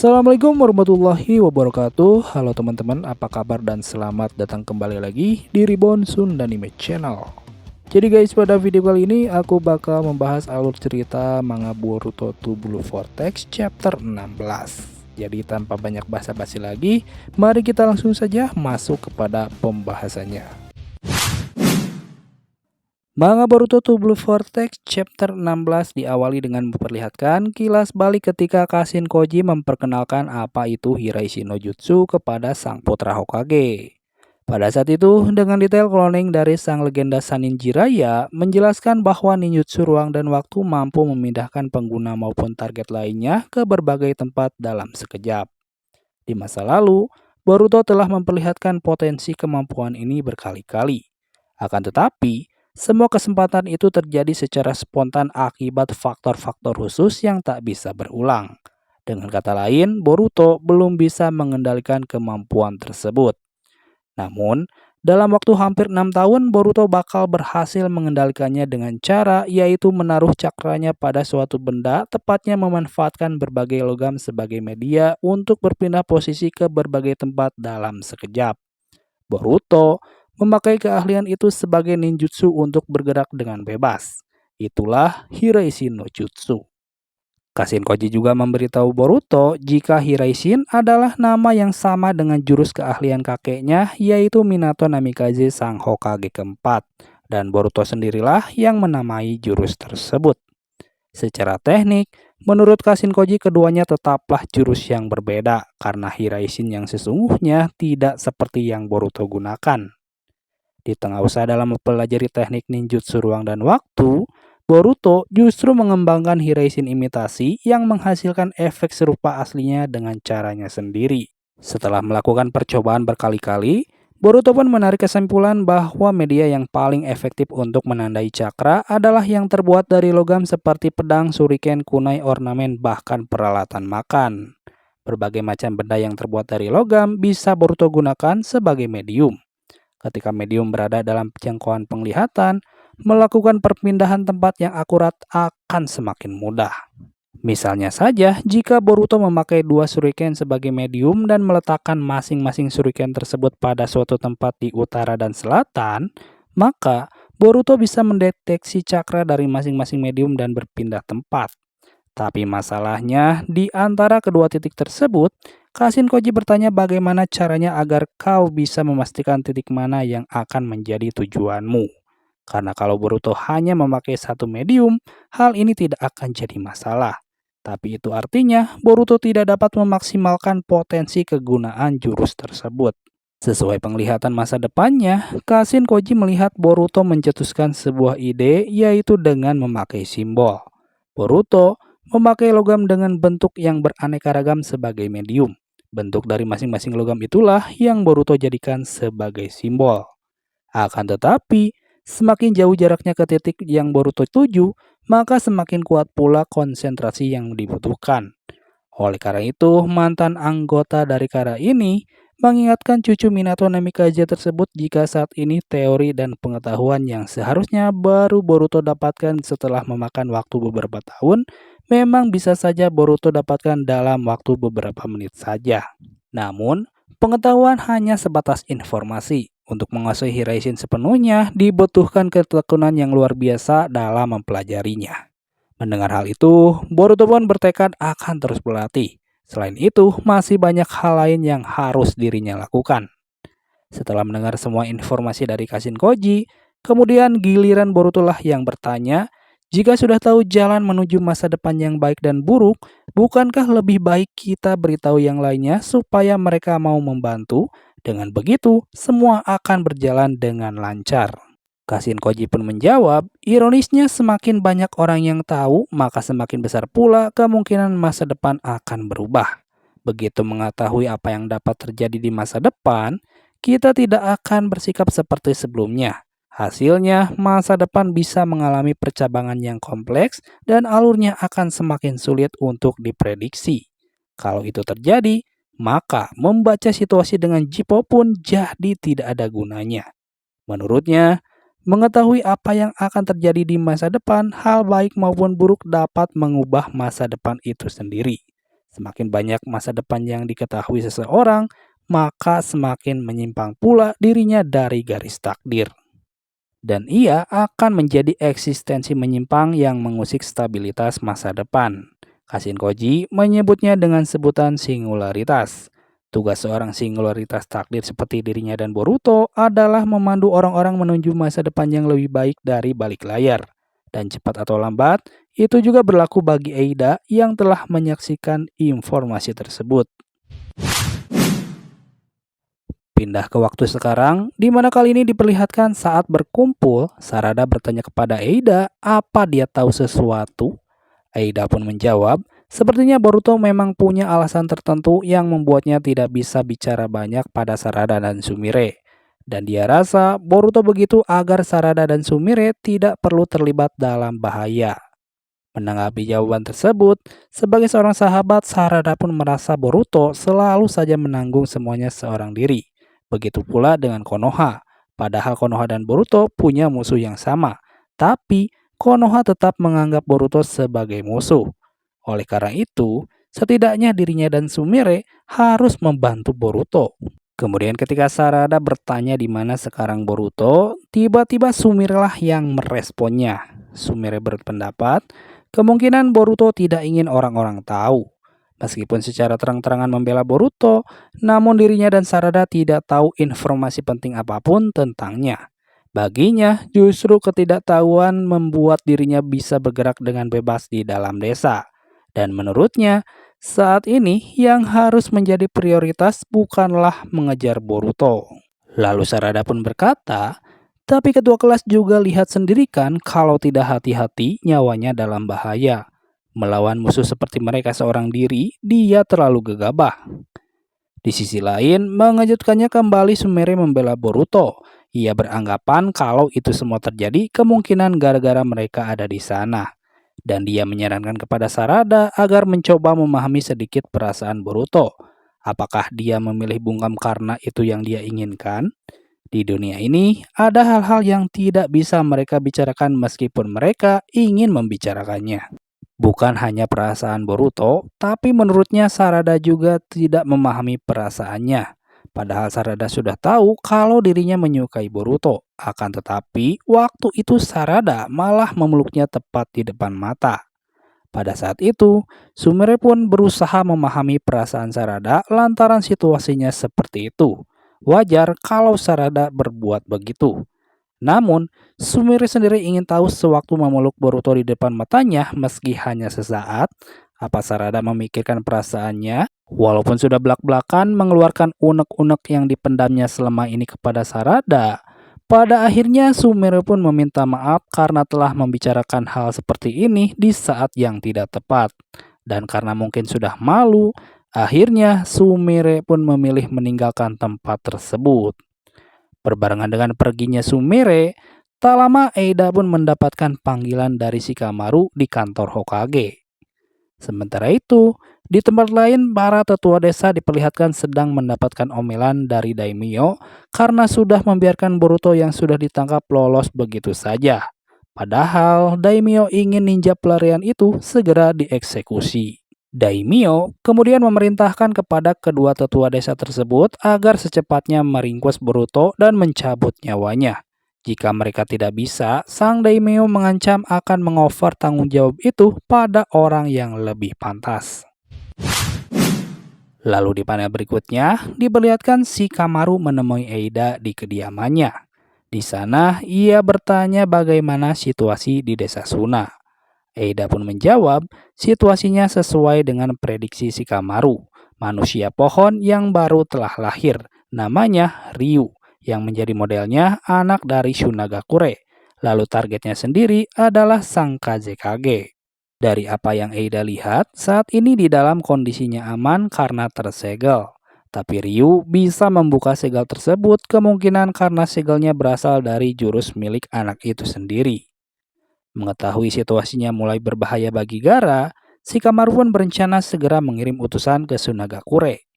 Assalamualaikum warahmatullahi wabarakatuh. Halo teman-teman, apa kabar dan selamat datang kembali lagi di Reborn Sundanime Channel. Jadi guys, pada video kali ini aku bakal membahas alur cerita manga Boruto to Blue Vortex chapter 16. Jadi tanpa banyak basa-basi lagi, mari kita langsung saja masuk kepada pembahasannya. Manga Boruto to Blue Vortex chapter 16 diawali dengan memperlihatkan kilas balik ketika Kashin Koji memperkenalkan apa itu Hiraishi no Jutsu kepada sang putra Hokage. Pada saat itu, dengan detail cloning dari sang legenda Sannin Jiraiya menjelaskan bahwa ninjutsu ruang dan waktu mampu memindahkan pengguna maupun target lainnya ke berbagai tempat dalam sekejap. Di masa lalu, Boruto telah memperlihatkan potensi kemampuan ini berkali-kali. Akan tetapi, semua kesempatan itu terjadi secara spontan akibat faktor-faktor khusus yang tak bisa berulang. Dengan kata lain, Boruto belum bisa mengendalikan kemampuan tersebut. Namun, dalam waktu hampir 6 tahun, Boruto bakal berhasil mengendalikannya dengan cara yaitu menaruh cakranya pada suatu benda, tepatnya memanfaatkan berbagai logam sebagai media untuk berpindah posisi ke berbagai tempat dalam sekejap. Boruto memakai keahlian itu sebagai ninjutsu untuk bergerak dengan bebas. Itulah Hiraishi no Jutsu. Kashin Koji juga memberitahu Boruto jika Hiraishin adalah nama yang sama dengan jurus keahlian kakeknya, yaitu Minato Namikaze sang Hokage keempat, dan Boruto sendirilah yang menamai jurus tersebut. Secara teknik, menurut Kashin Koji keduanya tetaplah jurus yang berbeda karena Hiraishin yang sesungguhnya tidak seperti yang Boruto gunakan. Di tengah usaha dalam mempelajari teknik ninjutsu ruang dan waktu, Boruto justru mengembangkan Hiraishin imitasi yang menghasilkan efek serupa aslinya dengan caranya sendiri. Setelah melakukan percobaan berkali-kali, Boruto pun menarik kesimpulan bahwa media yang paling efektif untuk menandai cakra adalah yang terbuat dari logam seperti pedang, shuriken, kunai, ornamen, bahkan peralatan makan. Berbagai macam benda yang terbuat dari logam bisa Boruto gunakan sebagai medium. Ketika medium berada dalam jangkauan penglihatan, melakukan perpindahan tempat yang akurat akan semakin mudah. Misalnya saja, jika Boruto memakai dua shuriken sebagai medium dan meletakkan masing-masing shuriken tersebut pada suatu tempat di utara dan selatan, maka Boruto bisa mendeteksi cakra dari masing-masing medium dan berpindah tempat. Tapi masalahnya, di antara kedua titik tersebut, Kashin Koji bertanya bagaimana caranya agar kau bisa memastikan titik mana yang akan menjadi tujuanmu. Karena kalau Boruto hanya memakai satu medium, hal ini tidak akan jadi masalah. Tapi itu artinya Boruto tidak dapat memaksimalkan potensi kegunaan jurus tersebut. Sesuai penglihatan masa depannya, Kashin Koji melihat Boruto mencetuskan sebuah ide yaitu dengan memakai simbol. Boruto memakai logam dengan bentuk yang beraneka ragam sebagai medium. Bentuk dari masing-masing logam itulah yang Boruto jadikan sebagai simbol. Akan tetapi, semakin jauh jaraknya ke titik yang Boruto tuju, maka semakin kuat pula konsentrasi yang dibutuhkan. Oleh karena itu, mantan anggota dari Kara ini mengingatkan cucu Minato Namikaze tersebut jika saat ini teori dan pengetahuan yang seharusnya baru Boruto dapatkan setelah memakan waktu beberapa tahun, memang bisa saja Boruto dapatkan dalam waktu beberapa menit saja. Namun, pengetahuan hanya sebatas informasi. Untuk menguasai Hiraishin sepenuhnya, dibutuhkan ketekunan yang luar biasa dalam mempelajarinya. Mendengar hal itu, Boruto pun bertekad akan terus berlatih. Selain itu, masih banyak hal lain yang harus dirinya lakukan. Setelah mendengar semua informasi dari Kashin Koji, kemudian giliran Boruto lah yang bertanya, jika sudah tahu jalan menuju masa depan yang baik dan buruk, bukankah lebih baik kita beritahu yang lainnya supaya mereka mau membantu? Dengan begitu, semua akan berjalan dengan lancar. Kashin Koji pun menjawab, ironisnya semakin banyak orang yang tahu, maka semakin besar pula kemungkinan masa depan akan berubah. Begitu mengetahui apa yang dapat terjadi di masa depan, kita tidak akan bersikap seperti sebelumnya. Hasilnya, masa depan bisa mengalami percabangan yang kompleks dan alurnya akan semakin sulit untuk diprediksi. Kalau itu terjadi, maka membaca situasi dengan jipo pun jadi tidak ada gunanya. Menurutnya, mengetahui apa yang akan terjadi di masa depan, hal baik maupun buruk dapat mengubah masa depan itu sendiri. Semakin banyak masa depan yang diketahui seseorang, maka semakin menyimpang pula dirinya dari garis takdir. Dan ia akan menjadi eksistensi menyimpang yang mengusik stabilitas masa depan. Kashin Koji menyebutnya dengan sebutan singularitas. Tugas seorang singularitas takdir seperti dirinya dan Boruto adalah memandu orang-orang menuju masa depan yang lebih baik dari balik layar. Dan cepat atau lambat, itu juga berlaku bagi Eida yang telah menyaksikan informasi tersebut. Pindah ke waktu sekarang, di mana kali ini diperlihatkan saat berkumpul, Sarada bertanya kepada Eida apa dia tahu sesuatu. Eida pun menjawab, sepertinya Boruto memang punya alasan tertentu yang membuatnya tidak bisa bicara banyak pada Sarada dan Sumire. Dan dia rasa Boruto begitu agar Sarada dan Sumire tidak perlu terlibat dalam bahaya. Menanggapi jawaban tersebut, sebagai seorang sahabat, Sarada pun merasa Boruto selalu saja menanggung semuanya seorang diri. Begitu pula dengan Konoha. Padahal Konoha dan Boruto punya musuh yang sama. Tapi Konoha tetap menganggap Boruto sebagai musuh. Oleh karena itu, setidaknya dirinya dan Sumire harus membantu Boruto. Kemudian ketika Sarada bertanya di mana sekarang Boruto, tiba-tiba Sumire lah yang meresponnya. Sumire berpendapat, kemungkinan Boruto tidak ingin orang-orang tahu. Meskipun secara terang-terangan membela Boruto, namun dirinya dan Sarada tidak tahu informasi penting apapun tentangnya. Baginya, justru ketidaktahuan membuat dirinya bisa bergerak dengan bebas di dalam desa. Dan menurutnya, saat ini yang harus menjadi prioritas bukanlah mengejar Boruto. Lalu Sarada pun berkata, tapi ketua kelas juga lihat sendiri kan kalau tidak hati-hati nyawanya dalam bahaya. Melawan musuh seperti mereka seorang diri, dia terlalu gegabah. Di sisi lain, mengejutkannya kembali Sumire membela Boruto. Ia beranggapan kalau itu semua terjadi kemungkinan gara-gara mereka ada di sana. Dan dia menyarankan kepada Sarada agar mencoba memahami sedikit perasaan Boruto. Apakah dia memilih bungkam karena itu yang dia inginkan? Di dunia ini, ada hal-hal yang tidak bisa mereka bicarakan meskipun mereka ingin membicarakannya. Bukan hanya perasaan Boruto, tapi menurutnya Sarada juga tidak memahami perasaannya. Padahal Sarada sudah tahu kalau dirinya menyukai Boruto. Akan tetapi, waktu itu Sarada malah memeluknya tepat di depan mata. Pada saat itu, Sumire pun berusaha memahami perasaan Sarada lantaran situasinya seperti itu. Wajar kalau Sarada berbuat begitu. Namun, Sumire sendiri ingin tahu sewaktu memeluk Boruto di depan matanya meski hanya sesaat, apa Sarada memikirkan perasaannya? Walaupun sudah belak-belakan mengeluarkan unek-unek yang dipendamnya selama ini kepada Sarada, pada akhirnya Sumire pun meminta maaf karena telah membicarakan hal seperti ini di saat yang tidak tepat. Dan karena mungkin sudah malu, akhirnya Sumire pun memilih meninggalkan tempat tersebut. Berbarengan dengan perginya Sumire, tak lama Eida pun mendapatkan panggilan dari Shikamaru di kantor Hokage. Sementara itu, di tempat lain para tetua desa diperlihatkan sedang mendapatkan omelan dari Daimyo karena sudah membiarkan Boruto yang sudah ditangkap lolos begitu saja. Padahal Daimyo ingin ninja pelarian itu segera dieksekusi. Daimyo kemudian memerintahkan kepada kedua tetua desa tersebut agar secepatnya meringkus Boruto dan mencabut nyawanya. Jika mereka tidak bisa, sang Daimyo mengancam akan mengover tanggung jawab itu pada orang yang lebih pantas. Lalu di panel berikutnya, diperlihatkan Shikamaru menemui Eida di kediamannya. Di sana, ia bertanya bagaimana situasi di desa Suna. Eida pun menjawab, situasinya sesuai dengan prediksi Shikamaru, manusia pohon yang baru telah lahir, namanya Ryu, yang menjadi modelnya anak dari Shunagakure. Lalu targetnya sendiri adalah sang Kazekage. Dari apa yang Eida lihat, saat ini di dalam kondisinya aman karena tersegel. Tapi Ryu bisa membuka segel tersebut kemungkinan karena segelnya berasal dari jurus milik anak itu sendiri. Mengetahui situasinya mulai berbahaya bagi Gaara, Shikamaru pun berencana segera mengirim utusan ke Sunagakure.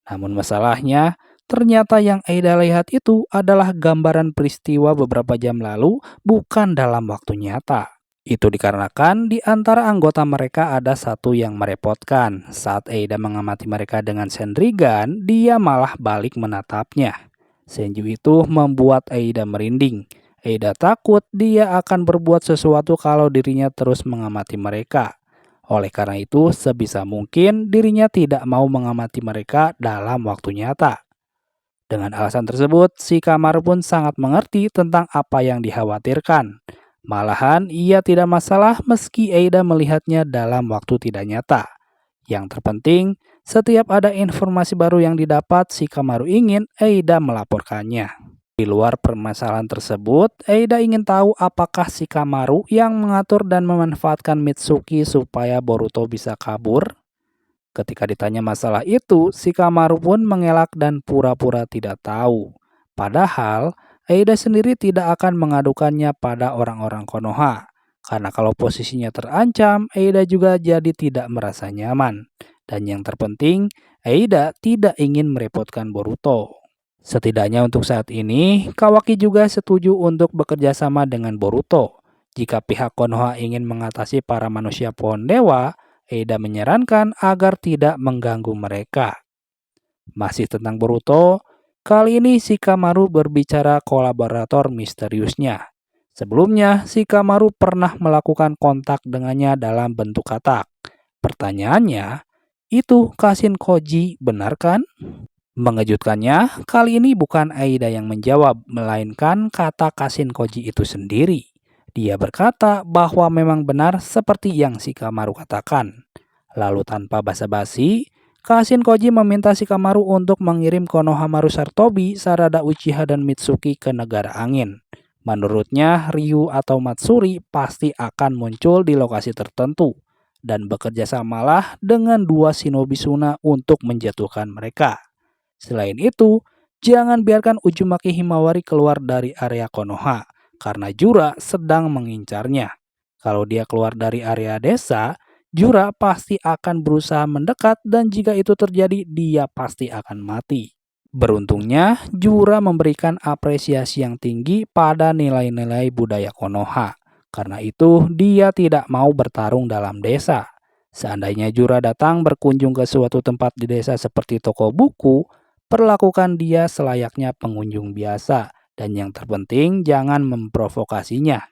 Namun masalahnya, ternyata yang Eida lihat itu adalah gambaran peristiwa beberapa jam lalu, bukan dalam waktu nyata. Itu dikarenakan di antara anggota mereka ada satu yang merepotkan. Saat Eida mengamati mereka dengan sendirian, dia malah balik menatapnya. Senju itu membuat Eida merinding. Eida takut dia akan berbuat sesuatu kalau dirinya terus mengamati mereka. Oleh karena itu, sebisa mungkin dirinya tidak mau mengamati mereka dalam waktu nyata. Dengan alasan tersebut, si Kamaru pun sangat mengerti tentang apa yang dikhawatirkan. Malahan, ia tidak masalah meski Eida melihatnya dalam waktu tidak nyata. Yang terpenting, setiap ada informasi baru yang didapat, si Kamaru ingin Eida melaporkannya. Di luar permasalahan tersebut, Eida ingin tahu apakah si Kamaru yang mengatur dan memanfaatkan Mitsuki supaya Boruto bisa kabur. Ketika ditanya masalah itu, si Kamaru pun mengelak dan pura-pura tidak tahu. Padahal, Eida sendiri tidak akan mengadukannya pada orang-orang Konoha. Karena kalau posisinya terancam, Eida juga jadi tidak merasa nyaman. Dan yang terpenting, Eida tidak ingin merepotkan Boruto. Setidaknya untuk saat ini, Kawaki juga setuju untuk bekerja sama dengan Boruto. Jika pihak Konoha ingin mengatasi para manusia pohon dewa, Eida menyarankan agar tidak mengganggu mereka. Masih tentang Boruto, kali ini Shikamaru berbicara kolaborator misteriusnya. Sebelumnya, Shikamaru pernah melakukan kontak dengannya dalam bentuk katak. Pertanyaannya, itu Kashin Koji benar kan? Mengejutkannya, kali ini bukan Aida yang menjawab, melainkan kata Kashin Koji itu sendiri. Dia berkata bahwa memang benar seperti yang Shikamaru katakan. Lalu tanpa basa-basi, Kashin Koji meminta Shikamaru untuk mengirim Konohamaru Sarutobi, Sarada Uchiha dan Mitsuki ke negara angin. Menurutnya, Ryu atau Matsuri pasti akan muncul di lokasi tertentu dan bekerja samalah dengan dua shinobi Suna untuk menjatuhkan mereka. Selain itu, jangan biarkan Uzumaki Himawari keluar dari area Konoha, karena Jura sedang mengincarnya. Kalau dia keluar dari area desa, Jura pasti akan berusaha mendekat dan jika itu terjadi, dia pasti akan mati. Beruntungnya, Jura memberikan apresiasi yang tinggi pada nilai-nilai budaya Konoha. Karena itu, dia tidak mau bertarung dalam desa. Seandainya Jura datang berkunjung ke suatu tempat di desa seperti toko buku, perlakukan dia selayaknya pengunjung biasa. Dan yang terpenting, jangan memprovokasinya.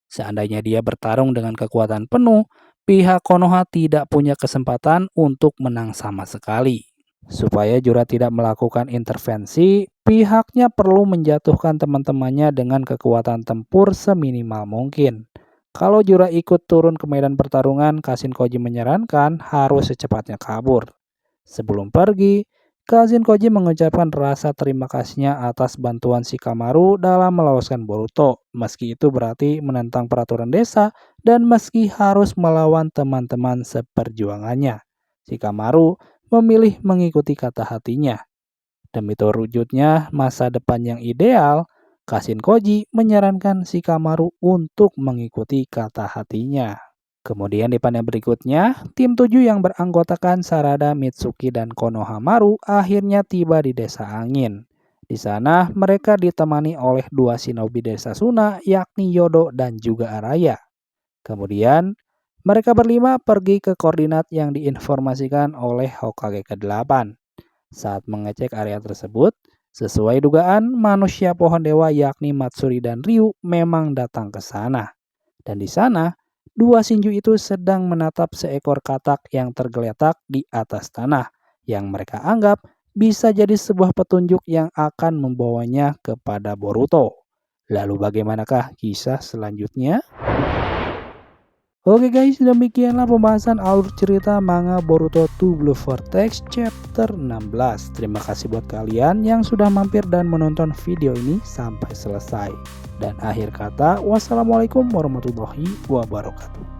Seandainya dia bertarung dengan kekuatan penuh, pihak Konoha tidak punya kesempatan untuk menang sama sekali. Supaya Jura tidak melakukan intervensi, pihaknya perlu menjatuhkan teman-temannya dengan kekuatan tempur seminimal mungkin. Kalau Jura ikut turun ke medan pertarungan, Kashin Koji menyarankan harus secepatnya kabur. Sebelum pergi, Kashin Koji mengucapkan rasa terima kasihnya atas bantuan Shikamaru dalam meloloskan Boruto, meski itu berarti menentang peraturan desa dan meski harus melawan teman-teman seperjuangannya. Shikamaru memilih mengikuti kata hatinya. Demi terwujudnya masa depan yang ideal, Kashin Koji menyarankan Shikamaru untuk mengikuti kata hatinya. Kemudian di panel berikutnya, tim 7 yang beranggotakan Sarada, Mitsuki, dan Konohamaru akhirnya tiba di Desa Angin. Di sana mereka ditemani oleh dua shinobi Desa Suna yakni Yodo dan juga Araya. Kemudian mereka berlima pergi ke koordinat yang diinformasikan oleh Hokage ke-8. Saat mengecek area tersebut, sesuai dugaan manusia pohon dewa yakni Matsuri dan Ryu memang datang ke sana. Dan di sana, dua Shinju itu sedang menatap seekor katak yang tergeletak di atas tanah, yang mereka anggap bisa jadi sebuah petunjuk yang akan membawanya kepada Boruto. Lalu bagaimanakah kisah selanjutnya? Oke guys, demikianlah pembahasan alur cerita manga Boruto 2 Blue Vortex chapter 16. Terima kasih buat kalian yang sudah mampir dan menonton video ini sampai selesai. Dan akhir kata, wassalamualaikum warahmatullahi wabarakatuh.